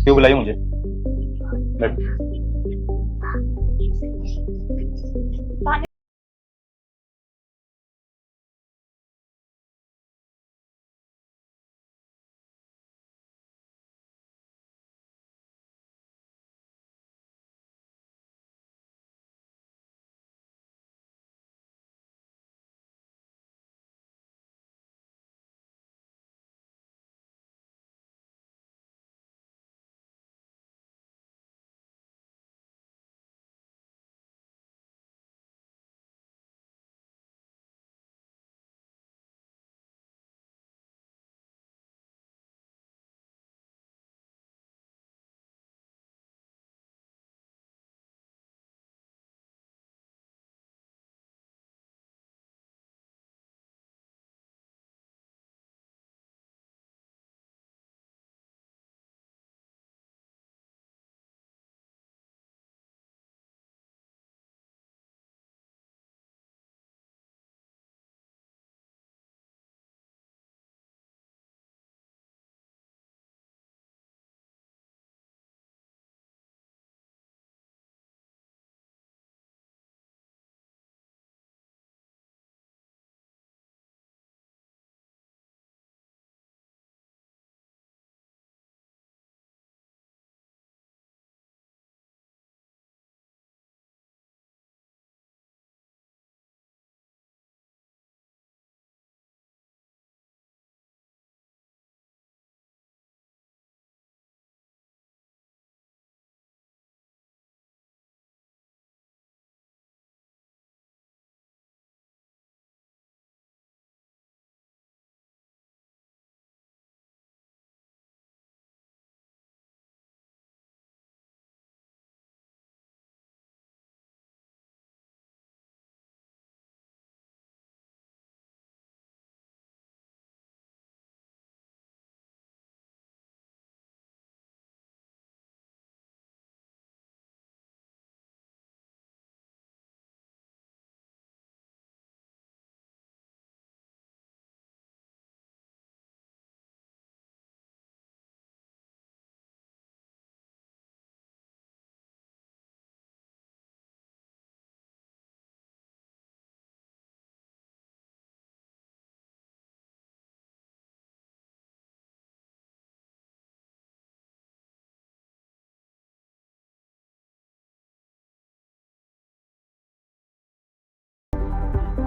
क्यों बुलाई मुझे? बैठ।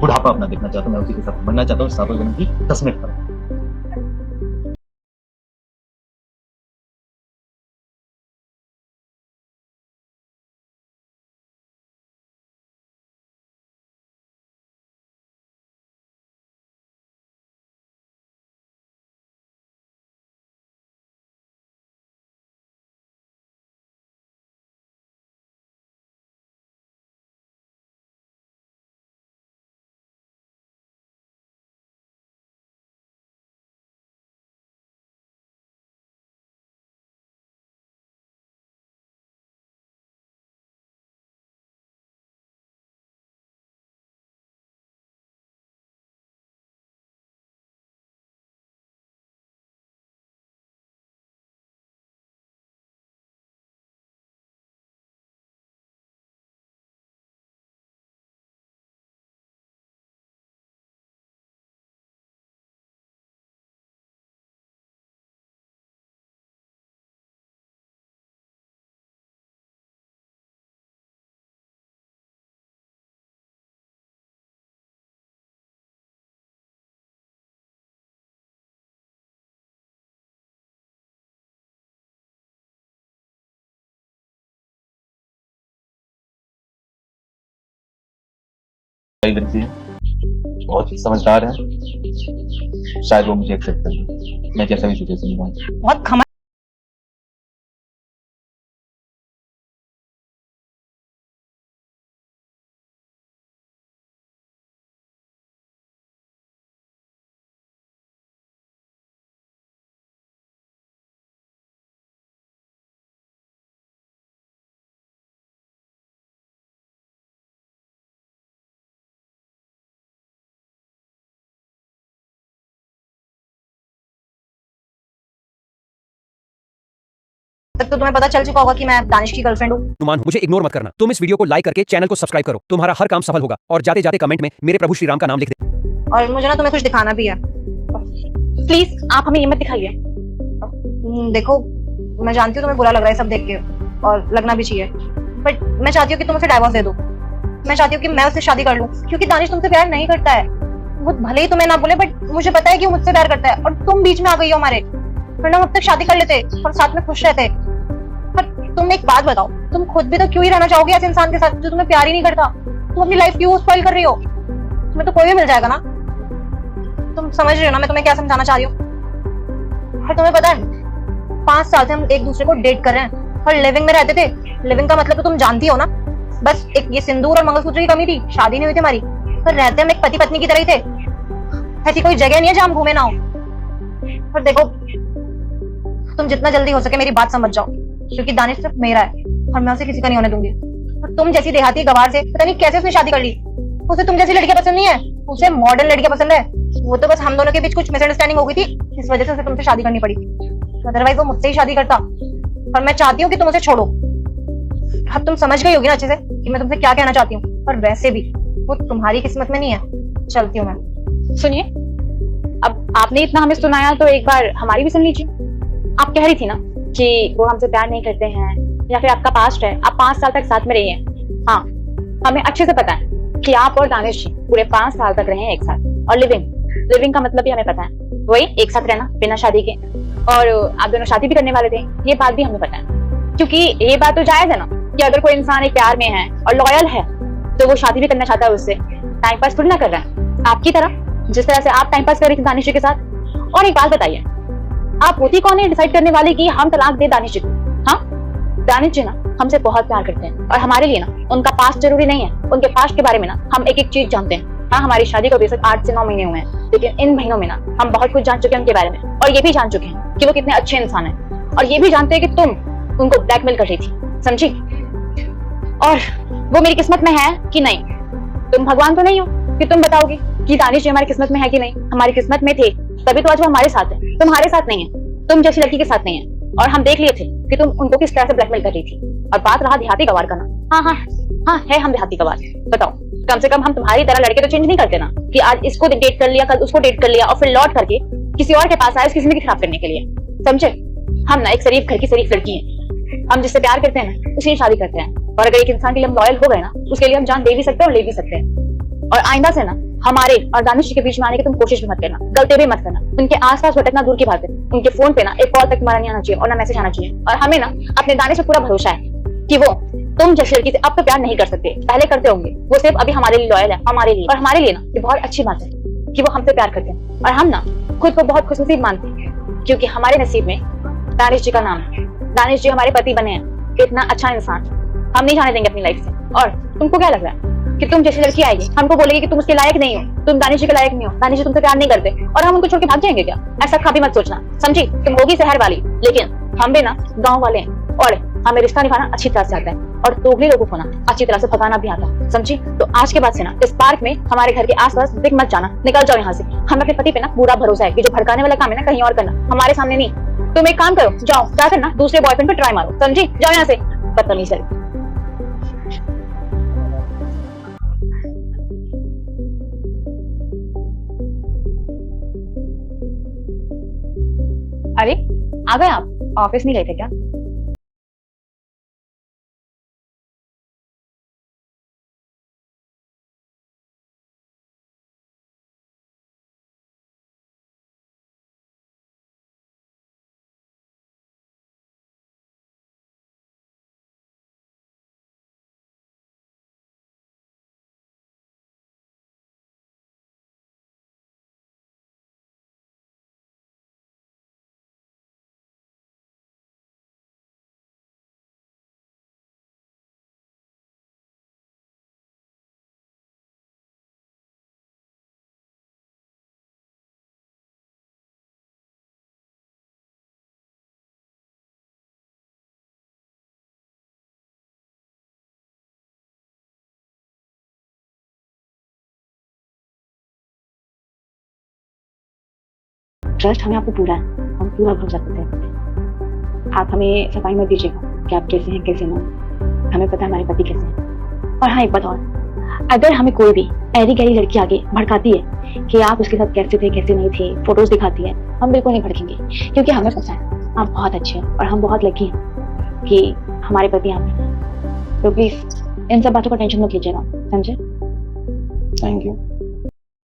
बुढ़ापा अपना देखना चाहता हूँ, मैं उसी के साथ मरना चाहता हूँ, सातों जन्म की कसमें खाता हूँ। कई लड़की है, बहुत समझदार है, शायद वो मुझे एक्सेप्ट कर ले, मैं जैसा भी सिचुएशन में हूँ। बहुत खमा तक तो तुम्हें पता चल चुका होगा कि मैं दानिश की गर्लफ्रेंड हूँ। नुमान, मुझे इग्नोर मत करना। तुम इस वीडियो को लाइक करके चैनल को सब्सक्राइब करो। तुम्हारा हर काम सफल होगा। और जाते जाते कमेंट में मेरे प्रभु श्री राम का नाम लिख दे। और मुझे ना तुम्हें कुछ दिखाना भी है। प्लीज आप हमें हिम्मत दिखाइए। देखो, मैं जानती हूँ तुम्हें बुरा लग रहा है सब देख के, और लगना भी चाहिए, बट मैं चाहती हूँ कि तुम उसे डाइवोर्स दे दो। मैं चाहती हूँ कि मैं उससे शादी कर लूँ, क्योंकि दानिश तुमसे प्यार नहीं करता है। वो भले ही तुम्हें ना बोले, बट मुझे पता है कि वो मुझसे प्यार करता है, और तुम बीच में आ गई हो हमारे, वरना हम अब तक शादी कर लेते और साथ में खुश रहते। पर तुम एक बात बताओ, तुम खुद भी तो क्यों ही रहना चाहोगे ऐसे इंसान के साथ जो तुम्हें प्यार ही नहीं करता? तुम अपनी लाइफ क्यों स्पॉइल कर रही हो? तुम्हें तो कोई भी मिल जाएगा ना। तुम समझ रहे हो ना मैं तुम्हें क्या समझाना चाह रही हूँ? और तुम्हें पता है 5 साल से हम एक दूसरे को डेट कर रहे हैं और लिविंग में रहते थे। लिविंग का मतलब तो तुम जानती हो ना, बस एक ये सिंदूर और मंगलसूत्र की कमी थी, शादी नहीं हुई थी हमारी, पर रहते हम एक पति पत्नी की तरह ही थे। ऐसी कोई जगह नहीं है जहां हम घूमे ना हो। पर देखो, तुम जितना जल्दी हो सके मेरी बात समझ जाओ, क्योंकि दानिश सिर्फ मेरा है और मैं उसे किसी का नहीं होने दूंगी। और तुम जैसी देहाती गवार से पता नहीं कैसे उसने शादी कर ली। उसे तुम जैसी लड़कियां पसंद नहीं है, उसे मॉडर्न लड़कियां पसंद है। वो तो बस हम दोनों के बीच कुछ मिसअंडरस्टैंडिंग हो गई थी, इस वजह से उसे तुमसे शादी करनी पड़ी, अदरवाइज वो मुझसे ही शादी करता। और मैं चाहती हूँ कि तुम उसे छोड़ो। अब तुम समझ गई होगी ना अच्छे से कि मैं तुमसे क्या कहना चाहती हूँ। और वैसे भी वो तुम्हारी किस्मत में नहीं है। चलती हूँ मैं। सुनिए, अब आपने इतना हमें सुनाया तो एक बार हमारी भी सुन लीजिए। आप कह रही थी ना कि वो हमसे प्यार नहीं करते हैं, या फिर आपका पास्ट है, आप 5 साल तक साथ में रही हैं। हाँ, हमें अच्छे से पता है कि आप और दानिश जी पूरे 5 साल तक रहे हैं एक साथ। और लिविंग का मतलब भी हमें पता है, वही एक साथ रहना बिना शादी के। और आप दोनों शादी भी करने वाले थे, ये बात भी हमें पता है। क्योंकि ये बात तो जायज है ना कि अगर कोई इंसान एक प्यार में है और लॉयल है तो वो शादी भी करना चाहता है उससे, टाइम पास थोड़ी ना कर रहा है आपकी तरह, जिस तरह से आप टाइम पास कर रही थी दानिश जी के साथ। और एक बात बताइए, आप होती कौन है डिसाइड करने वाली कि हम तलाक दे दानिश जी को? हाँ, दानिश जी ना हमसे बहुत प्यार करते हैं, और हमारे लिए ना उनका पास्ट जरूरी नहीं है। उनके पास्ट के बारे में ना हम एक एक चीज जानते हैं। हाँ, हमारी शादी को बेशक 8 से 9 महीने हुए हैं, लेकिन इन महीनों में ना हम बहुत कुछ जान चुके हैं उनके बारे में। और ये भी जान चुके हैं कि वो कितने अच्छे इंसान हैं, और ये भी जानते हैं कि तुम उनको ब्लैकमेल कर रही थी, समझी? और वो मेरी किस्मत में है कि नहीं? तुम भगवान तो नहीं हो कि तुम बताओगी कि दानिश जी हमारी किस्मत में है कि नहीं। हमारी किस्मत में थे, तभी तो आज वो हमारे साथ है, तुम्हारे साथ नहीं है, तुम जैसी लड़की के साथ नहीं है। और हम देख लिए थे कि तुम उनको किस तरह से ब्लैकमेल कर रही थी। और बात रहा देहाती गवार का ना, हाँ है हम देहाती गवार। बताओ, कम से कम हम तुम्हारी तरह लड़के तो चेंज नहीं करते ना, कि आज इसको डेट कर लिया, कल उसको डेट कर लिया, और फिर लौट करके किसी और के पास आए उसकी जिंदगी खराब करने के लिए, समझे? हम ना एक शरीफ घर की शरीफ लड़की है। हम जिससे प्यार करते हैं ना उसी से शादी करते हैं। और अगर एक इंसान के लिए हम लॉयल हो गए ना, उसके लिए हम जान दे भी सकते हैं और ले भी सकते हैं। और आइंदा से ना हमारे और दानिश जी के बीच में आने की तुम कोशिश भी मत करना, गलती भी मत करना। उनके आसपास भटकना दूर की बात है, उनके फोन पे ना एक कॉल तक तुम्हारा नहीं आना चाहिए और ना मैसेज आना चाहिए। और हमें ना अपने दानिश पे पूरा भरोसा है कि वो तुम जैसी लड़की से अब तो प्यार नहीं कर सकते, पहले करते होंगे। वो सिर्फ अभी हमारे लिए लॉयल है, हमारे लिए। और हमारे लिए ना ये बहुत अच्छी बात है कि वो हमसे प्यार करते हैं, और हम ना खुद को बहुत खुशनसीब मानते हैं, क्योंकि हमारे नसीब में दानिश जी का नाम है। दानिश जी हमारे पति बने हैं, इतना अच्छा इंसान हम नहीं जाने देंगे अपनी लाइफ से। और तुमको क्या लग रहा है कि तुम जैसी लड़की आएगी हमको बोलेगी कि तुम उसके लायक नहीं हो, तुम दानिश जी के लायक नहीं हो, दानिश जी तुमसे प्यार नहीं करते, और हम उनको छोड़ के भाग जाएंगे क्या? ऐसा कभी मत सोचना, समझी? तुम होगी शहर वाली, लेकिन हम भी ना गाँव वाले हैं, और हमें रिश्ता निभाना अच्छी तरह से आता है, और दोगले लोगों को ना अच्छी तरह से भगाना भी आता है, समझी? तो आज के बाद से ना इस पार्क में हमारे घर के आसपास दिख मत जाना, निकल जाओ यहाँ से। हमें अपने पति पे ना पूरा भरोसा है कि जो भड़काने वाला काम है ना कहीं और करना, हमारे सामने नहीं। तुम एक काम करो, जाओ जाकर ना दूसरे बॉयफ्रेंड पे ट्राई मारो, समझी? जाओ यहाँ से, बदतमीज लड़की। अरे आ गए आप? ऑफिस नहीं गए थे क्या? ट्रस्ट हमें आपको पूरा है, हम पूरा भरोसा करते हैं। आप हमें सफाई मत दीजिएगा कि आप कैसे हैं कैसे ना, हमें पता है हमारे पति कैसे हैं। और हाँ, एक बात और, अगर हमें कोई भी ऐरी गैरी लड़की आगे भड़काती है कि आप उसके साथ कैसे थे कैसे नहीं थे, फोटोज दिखाती है, हम बिल्कुल नहीं भड़केंगे, क्योंकि हमें पता है आप बहुत अच्छे हैं और हम बहुत लकी हैं कि हमारे पति आप हैं। तो प्लीज इन सब बातों का टेंशन मत लीजिएगा, समझे? Thank you.